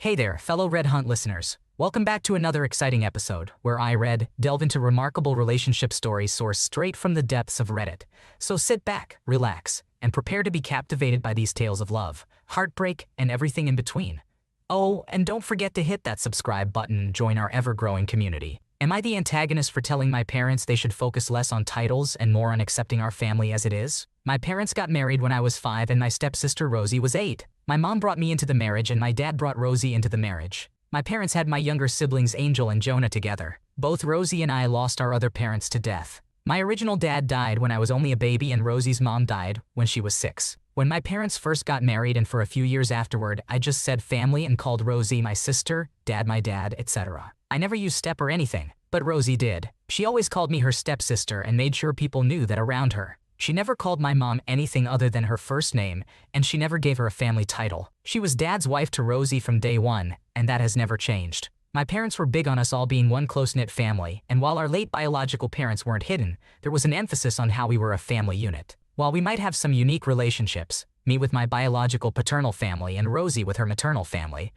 Hey there, fellow Red Hunt listeners. Welcome back to another exciting episode where delve into remarkable relationship stories sourced straight from the depths of Reddit. So sit back, relax, and prepare to be captivated by these tales of love, heartbreak, and everything in between. Oh, and don't forget to hit that subscribe button and join our ever-growing community. Am I the antagonist for telling my parents they should focus less on titles and more on accepting our family as it is? My parents got married when I was 5 and my stepsister Rosie was 8. My mom brought me into the marriage and my dad brought Rosie into the marriage. My parents had my younger siblings Angel and Jonah together. Both Rosie and I lost our other parents to death. My original dad died when I was only a baby and Rosie's mom died when she was 6. When my parents first got married and for a few years afterward, I just said family and called Rosie my sister, dad my dad, etc. I never used step or anything, but Rosie did. She always called me her stepsister and made sure people knew that around her. She never called my mom anything other than her first name, and she never gave her a family title. She was dad's wife to Rosie from day one, and that has never changed. My parents were big on us all being one close-knit family, and while our late biological parents weren't hidden, there was an emphasis on how we were a family unit. While we might have some unique relationships, me with my biological paternal family and Rosie with her maternal family,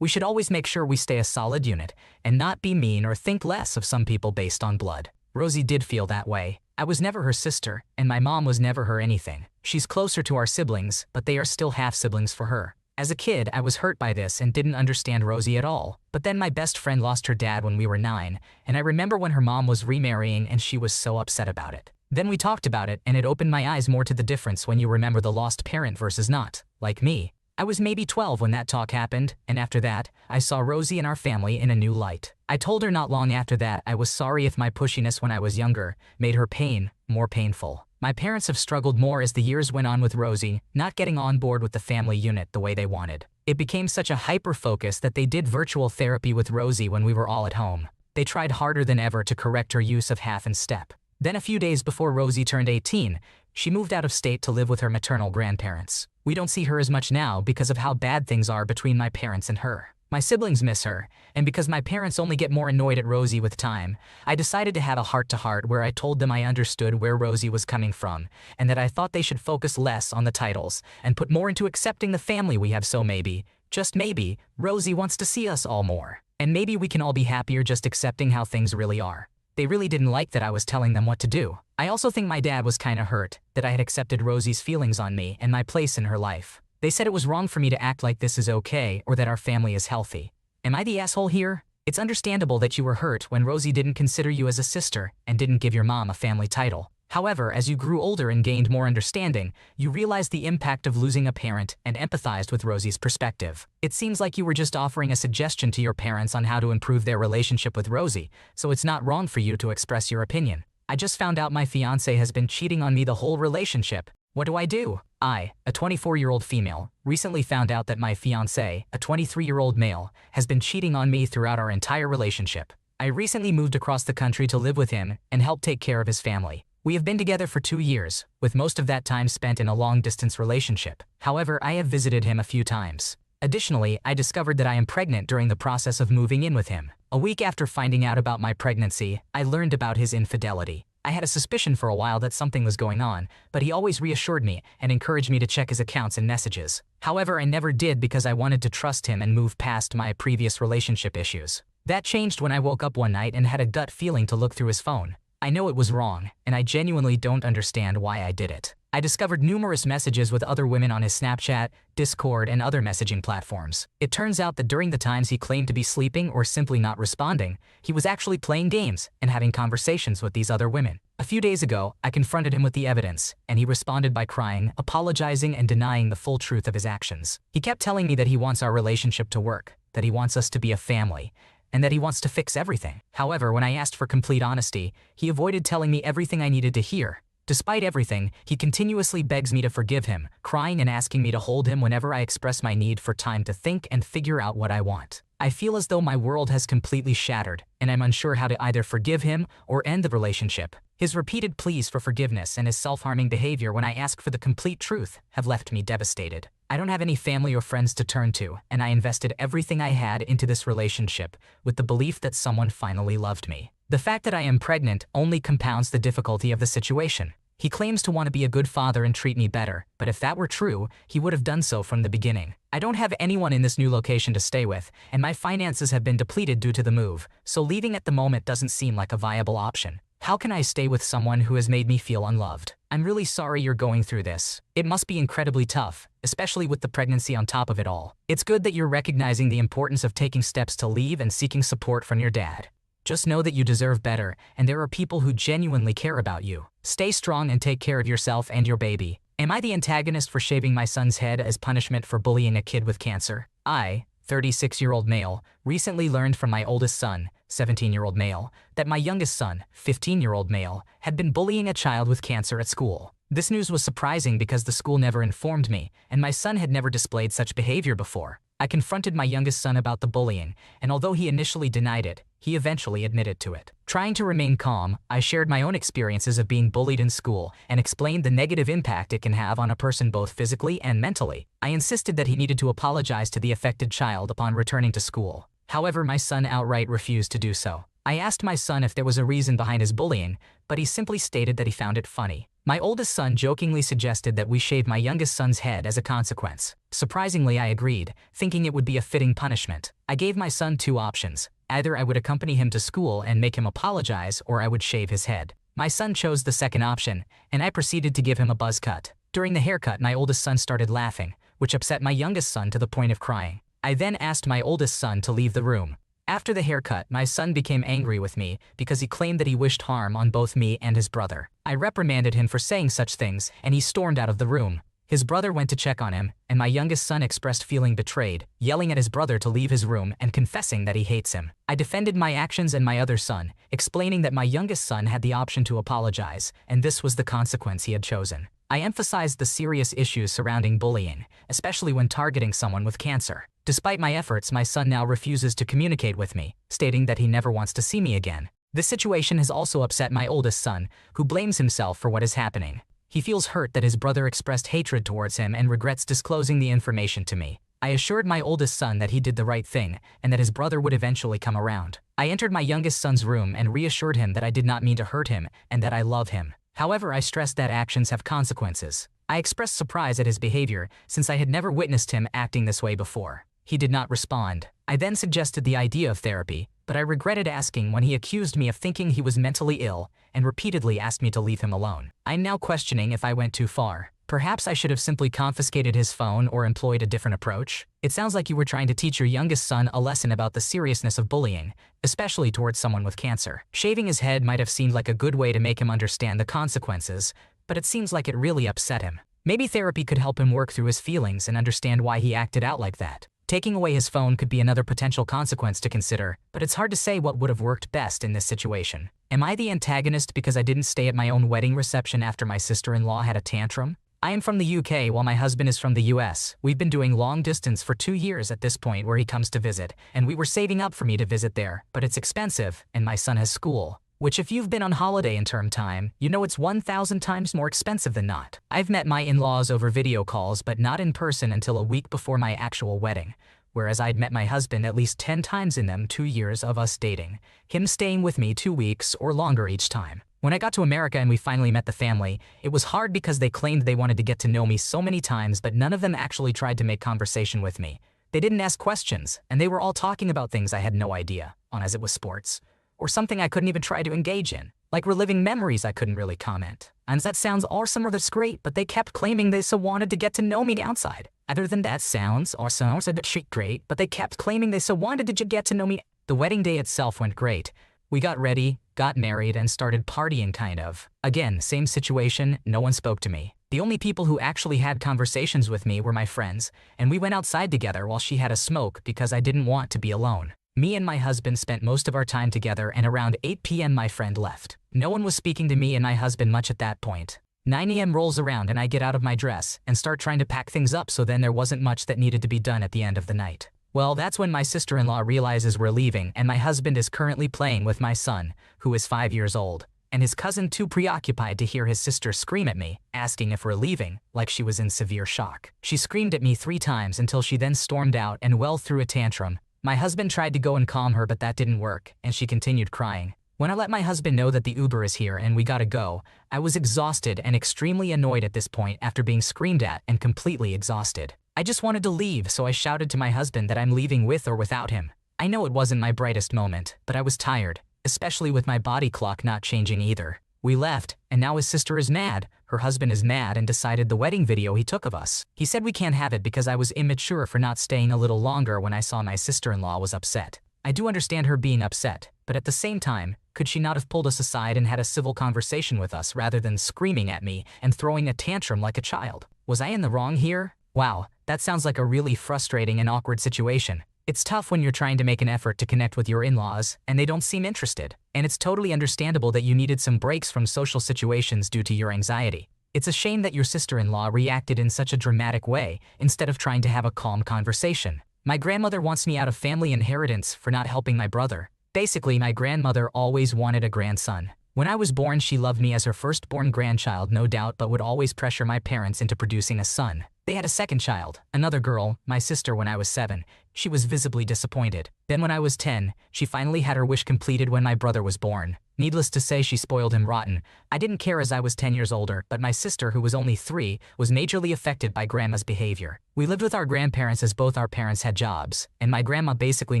we should always make sure we stay a solid unit and not be mean or think less of some people based on blood. Rosie did feel that way. I was never her sister, and my mom was never her anything. She's closer to our siblings, but they are still half-siblings for her. As a kid, I was hurt by this and didn't understand Rosie at all. But then my best friend lost her dad when we were 9, and I remember when her mom was remarrying and she was so upset about it. Then we talked about it, and it opened my eyes more to the difference when you remember the lost parent versus not. Like me. I was maybe 12 when that talk happened, and after that, I saw Rosie and our family in a new light. I told her not long after that I was sorry if my pushiness when I was younger made her pain more painful. My parents have struggled more as the years went on with Rosie, not getting on board with the family unit the way they wanted. It became such a hyper-focus that they did virtual therapy with Rosie when we were all at home. They tried harder than ever to correct her use of half and step. Then a few days before Rosie turned 18, she moved out of state to live with her maternal grandparents. We don't see her as much now because of how bad things are between my parents and her. My siblings miss her, and because my parents only get more annoyed at Rosie with time, I decided to have a heart-to-heart where I told them I understood where Rosie was coming from, and that I thought they should focus less on the titles and put more into accepting the family we have, so maybe, just maybe, Rosie wants to see us all more. And maybe we can all be happier just accepting how things really are. They really didn't like that I was telling them what to do. I also think my dad was kinda hurt that I had accepted Rosie's feelings on me and my place in her life. They said it was wrong for me to act like this is okay or that our family is healthy. Am I the asshole here? It's understandable that you were hurt when Rosie didn't consider you as a sister and didn't give your mom a family title. However, as you grew older and gained more understanding, you realized the impact of losing a parent and empathized with Rosie's perspective. It seems like you were just offering a suggestion to your parents on how to improve their relationship with Rosie, so it's not wrong for you to express your opinion. I just found out my fiancé has been cheating on me the whole relationship. What do? I, a 24-year-old female, recently found out that my fiancé, a 23-year-old male, has been cheating on me throughout our entire relationship. I recently moved across the country to live with him and help take care of his family. We have been together for 2 years, with most of that time spent in a long-distance relationship. However, I have visited him a few times. Additionally, I discovered that I am pregnant during the process of moving in with him. A week after finding out about my pregnancy, I learned about his infidelity. I had a suspicion for a while that something was going on, but he always reassured me and encouraged me to check his accounts and messages. However, I never did because I wanted to trust him and move past my previous relationship issues. That changed when I woke up one night and had a gut feeling to look through his phone. I know it was wrong, and I genuinely don't understand why I did it. I discovered numerous messages with other women on his Snapchat, Discord, and other messaging platforms. It turns out that during the times he claimed to be sleeping or simply not responding, he was actually playing games and having conversations with these other women. A few days ago, I confronted him with the evidence, and he responded by crying, apologizing, and denying the full truth of his actions. He kept telling me that he wants our relationship to work, that he wants us to be a family, and that he wants to fix everything. However, when I asked for complete honesty, he avoided telling me everything I needed to hear. Despite everything, he continuously begs me to forgive him, crying and asking me to hold him whenever I express my need for time to think and figure out what I want. I feel as though my world has completely shattered, and I'm unsure how to either forgive him or end the relationship. His repeated pleas for forgiveness and his self-harming behavior when I ask for the complete truth have left me devastated. I don't have any family or friends to turn to, and I invested everything I had into this relationship with the belief that someone finally loved me. The fact that I am pregnant only compounds the difficulty of the situation. He claims to want to be a good father and treat me better, but if that were true, he would have done so from the beginning. I don't have anyone in this new location to stay with, and my finances have been depleted due to the move, so leaving at the moment doesn't seem like a viable option. How can I stay with someone who has made me feel unloved? I'm really sorry you're going through this. It must be incredibly tough, especially with the pregnancy on top of it all. It's good that you're recognizing the importance of taking steps to leave and seeking support from your dad. Just know that you deserve better, and there are people who genuinely care about you. Stay strong and take care of yourself and your baby. Am I the antagonist for shaving my son's head as punishment for bullying a kid with cancer? I, 36-year-old male, recently learned from my oldest son, 17-year-old male, that my youngest son, 15-year-old male, had been bullying a child with cancer at school. This news was surprising because the school never informed me, and my son had never displayed such behavior before. I confronted my youngest son about the bullying, and although he initially denied it, he eventually admitted to it. Trying to remain calm, I shared my own experiences of being bullied in school and explained the negative impact it can have on a person both physically and mentally. I insisted that he needed to apologize to the affected child upon returning to school. However, my son outright refused to do so. I asked my son if there was a reason behind his bullying, but he simply stated that he found it funny. My oldest son jokingly suggested that we shave my youngest son's head as a consequence. Surprisingly, I agreed, thinking it would be a fitting punishment. I gave my son two options. Either I would accompany him to school and make him apologize, or I would shave his head. My son chose the second option, and I proceeded to give him a buzz cut. During the haircut, my oldest son started laughing, which upset my youngest son to the point of crying. I then asked my oldest son to leave the room. After the haircut, my son became angry with me because he claimed that he wished harm on both me and his brother. I reprimanded him for saying such things, and he stormed out of the room. His brother went to check on him, and my youngest son expressed feeling betrayed, yelling at his brother to leave his room and confessing that he hates him. I defended my actions and my other son, explaining that my youngest son had the option to apologize, and this was the consequence he had chosen. I emphasized the serious issues surrounding bullying, especially when targeting someone with cancer. Despite my efforts, my son now refuses to communicate with me, stating that he never wants to see me again. This situation has also upset my oldest son, who blames himself for what is happening. He feels hurt that his brother expressed hatred towards him and regrets disclosing the information to me. I assured my oldest son that he did the right thing and that his brother would eventually come around. I entered my youngest son's room and reassured him that I did not mean to hurt him and that I love him. However, I stressed that actions have consequences. I expressed surprise at his behavior since I had never witnessed him acting this way before. He did not respond. I then suggested the idea of therapy, but I regretted asking when he accused me of thinking he was mentally ill and repeatedly asked me to leave him alone. I'm now questioning if I went too far. Perhaps I should have simply confiscated his phone or employed a different approach. It sounds like you were trying to teach your youngest son a lesson about the seriousness of bullying, especially towards someone with cancer. Shaving his head might have seemed like a good way to make him understand the consequences, but it seems like it really upset him. Maybe therapy could help him work through his feelings and understand why he acted out like that. Taking away his phone could be another potential consequence to consider, but it's hard to say what would have worked best in this situation. Am I the antagonist because I didn't stay at my own wedding reception after my sister-in-law had a tantrum? I am from the UK while my husband is from the US. We've been doing long distance for 2 years at this point where he comes to visit, and we were saving up for me to visit there, but it's expensive, and my son has school. Which if you've been on holiday in term time, you know it's 1,000 times more expensive than not. I've met my in-laws over video calls but not in person until a week before my actual wedding, whereas I'd met my husband at least 10 times in them 2 years of us dating, him staying with me 2 weeks or longer each time. When I got to America and we finally met the family, it was hard because they claimed they wanted to get to know me so many times but none of them actually tried to make conversation with me. They didn't ask questions, and they were all talking about things I had no idea on, as it was sports. Or something I couldn't even try to engage in, like reliving memories I couldn't really comment. And that sounds awesome or that's great, but they kept claiming they so wanted to get to know me outside. Other than that sounds awesome or that's great, but they kept claiming they so wanted to get to know me. The wedding day itself went great. We got ready, got married, and started partying kind of. Again, same situation, no one spoke to me. The only people who actually had conversations with me were my friends, and we went outside together while she had a smoke because I didn't want to be alone. Me and my husband spent most of our time together, and around 8 p.m. my friend left. No one was speaking to me and my husband much at that point. 9 a.m. rolls around and I get out of my dress and start trying to pack things up, so then there wasn't much that needed to be done at the end of the night. Well, that's when my sister-in-law realizes we're leaving and my husband is currently playing with my son, who is 5 years old, and his cousin too preoccupied to hear his sister scream at me, asking if we're leaving, like she was in severe shock. She screamed at me 3 times until she then stormed out and well threw a tantrum. My husband tried to go and calm her, but that didn't work, and she continued crying. When I let my husband know that the Uber is here and we gotta go, I was exhausted and extremely annoyed at this point after being screamed at and completely exhausted. I just wanted to leave, so I shouted to my husband that I'm leaving with or without him. I know it wasn't my brightest moment, but I was tired, especially with my body clock not changing either. We left, and now his sister is mad, her husband is mad and decided the wedding video he took of us. He said we can't have it because I was immature for not staying a little longer when I saw my sister-in-law was upset. I do understand her being upset, but at the same time, could she not have pulled us aside and had a civil conversation with us rather than screaming at me and throwing a tantrum like a child? Was I in the wrong here? Wow, that sounds like a really frustrating and awkward situation. It's tough when you're trying to make an effort to connect with your in-laws and they don't seem interested. And it's totally understandable that you needed some breaks from social situations due to your anxiety. It's a shame that your sister-in-law reacted in such a dramatic way instead of trying to have a calm conversation. My grandmother wants me out of family inheritance for not helping my brother. Basically, my grandmother always wanted a grandson. When I was born, she loved me as her firstborn grandchild, no doubt, but would always pressure my parents into producing a son. They had a second child, another girl, my sister, when I was 7. She was visibly disappointed. Then when I was 10, she finally had her wish completed when my brother was born. Needless to say, she spoiled him rotten. I didn't care as I was 10 years older, but my sister, who was only 3, was majorly affected by grandma's behavior. We lived with our grandparents as both our parents had jobs, and my grandma basically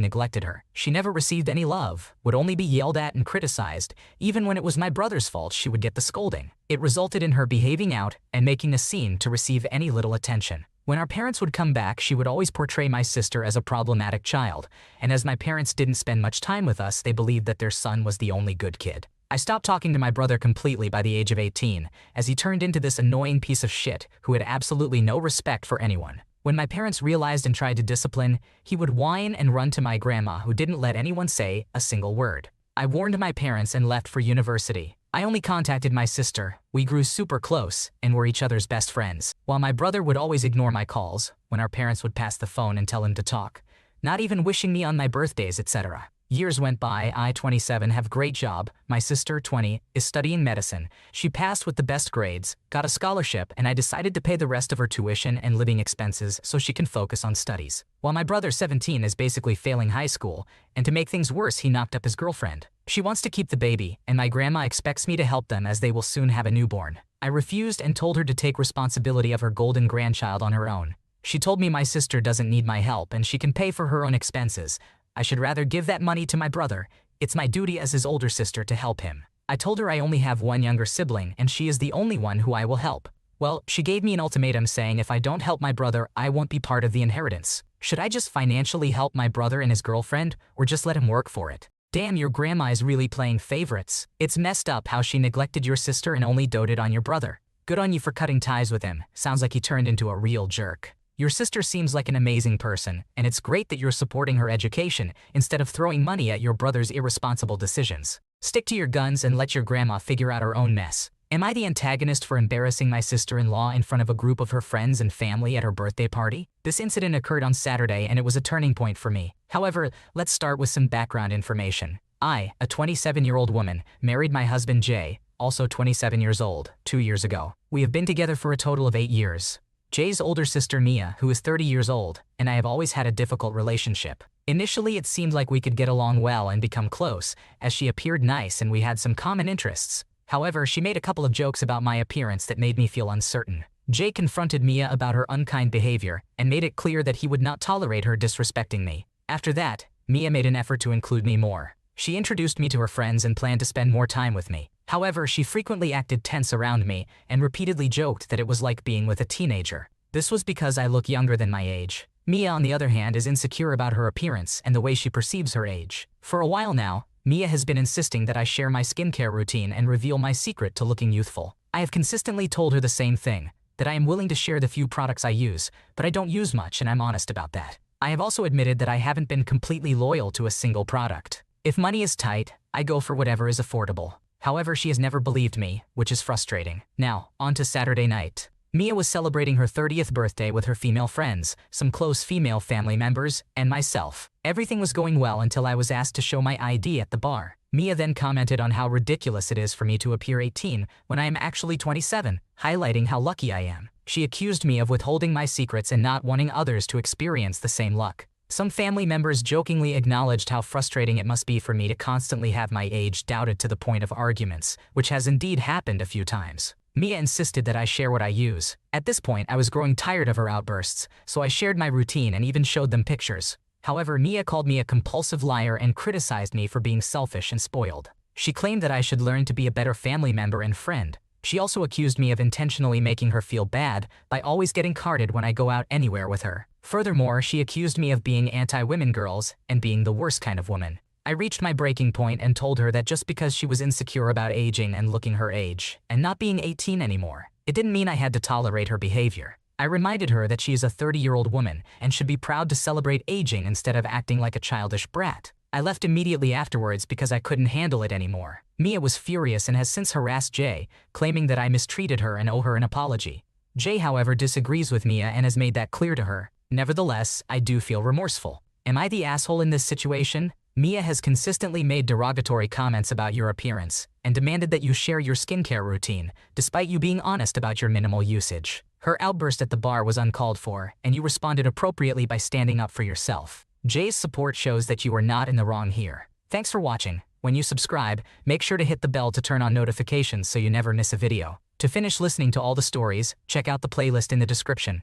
neglected her. She never received any love, would only be yelled at and criticized. Even when it was my brother's fault, she would get the scolding. It resulted in her behaving out and making a scene to receive any little attention. When our parents would come back, she would always portray my sister as a problematic child, and as my parents didn't spend much time with us, they believed that their son was the only good kid. I stopped talking to my brother completely by the age of 18, as he turned into this annoying piece of shit who had absolutely no respect for anyone. When my parents realized and tried to discipline, he would whine and run to my grandma, who didn't let anyone say a single word. I warned my parents and left for university. I only contacted my sister. We grew super close and were each other's best friends, while my brother would always ignore my calls when our parents would pass the phone and tell him to talk, not even wishing me on my birthdays, etc. Years went by. I, 27, have great job. My sister, 20, is studying medicine. She passed with the best grades, got a scholarship, and I decided to pay the rest of her tuition and living expenses so she can focus on studies. While my brother, 17, is basically failing high school, and to make things worse, he knocked up his girlfriend. She wants to keep the baby, and my grandma expects me to help them as they will soon have a newborn. I refused and told her to take responsibility of her golden grandchild on her own. She told me my sister doesn't need my help and she can pay for her own expenses. I should rather give that money to my brother. It's my duty as his older sister to help him. I told her I only have one younger sibling and she is the only one who I will help. Well, she gave me an ultimatum saying if I don't help my brother, I won't be part of the inheritance. Should I just financially help my brother and his girlfriend, or just let him work for it? Damn, your grandma is really playing favorites. It's messed up how she neglected your sister and only doted on your brother. Good on you for cutting ties with him. Sounds like he turned into a real jerk. Your sister seems like an amazing person, and it's great that you're supporting her education instead of throwing money at your brother's irresponsible decisions. Stick to your guns and let your grandma figure out her own mess. Am I the antagonist for embarrassing my sister-in-law in front of a group of her friends and family at her birthday party? This incident occurred on Saturday and it was a turning point for me. However, let's start with some background information. I, a 27-year-old woman, married my husband Jay, also 27 years old, 2 years ago. We have been together for a total of 8 years. Jay's older sister Mia, who is 30 years old, and I have always had a difficult relationship. Initially, it seemed like we could get along well and become close, as she appeared nice and we had some common interests. However, she made a couple of jokes about my appearance that made me feel uncertain. Jay confronted Mia about her unkind behavior and made it clear that he would not tolerate her disrespecting me. After that, Mia made an effort to include me more. She introduced me to her friends and planned to spend more time with me. However, she frequently acted tense around me and repeatedly joked that it was like being with a teenager. This was because I look younger than my age. Mia, on the other hand, is insecure about her appearance and the way she perceives her age. For a while now, Mia has been insisting that I share my skincare routine and reveal my secret to looking youthful. I have consistently told her the same thing, that I am willing to share the few products I use, but I don't use much and I'm honest about that. I have also admitted that I haven't been completely loyal to a single product. If money is tight, I go for whatever is affordable. However, she has never believed me, which is frustrating. Now, on to Saturday night. Mia was celebrating her 30th birthday with her female friends, some close female family members, and myself. Everything was going well until I was asked to show my ID at the bar. Mia then commented on how ridiculous it is for me to appear 18 when I am actually 27, highlighting how lucky I am. She accused me of withholding my secrets and not wanting others to experience the same luck. Some family members jokingly acknowledged how frustrating it must be for me to constantly have my age doubted to the point of arguments, which has indeed happened a few times. Mia insisted that I share what I use. At this point, I was growing tired of her outbursts, so I shared my routine and even showed them pictures. However, Mia called me a compulsive liar and criticized me for being selfish and spoiled. She claimed that I should learn to be a better family member and friend. She also accused me of intentionally making her feel bad by always getting carded when I go out anywhere with her. Furthermore, she accused me of being anti-women girls and being the worst kind of woman. I reached my breaking point and told her that just because she was insecure about aging and looking her age, and not being 18 anymore, it didn't mean I had to tolerate her behavior. I reminded her that she is a 30-year-old woman and should be proud to celebrate aging instead of acting like a childish brat. I left immediately afterwards because I couldn't handle it anymore. Mia was furious and has since harassed Jay, claiming that I mistreated her and owe her an apology. Jay, however, disagrees with Mia and has made that clear to her. Nevertheless, I do feel remorseful. Am I the asshole in this situation? Mia has consistently made derogatory comments about your appearance and demanded that you share your skincare routine, despite you being honest about your minimal usage. Her outburst at the bar was uncalled for, and you responded appropriately by standing up for yourself. Jay's support shows that you are not in the wrong here. Thanks for watching. When you subscribe, make sure to hit the bell to turn on notifications so you never miss a video. To finish listening to all the stories, check out the playlist in the description.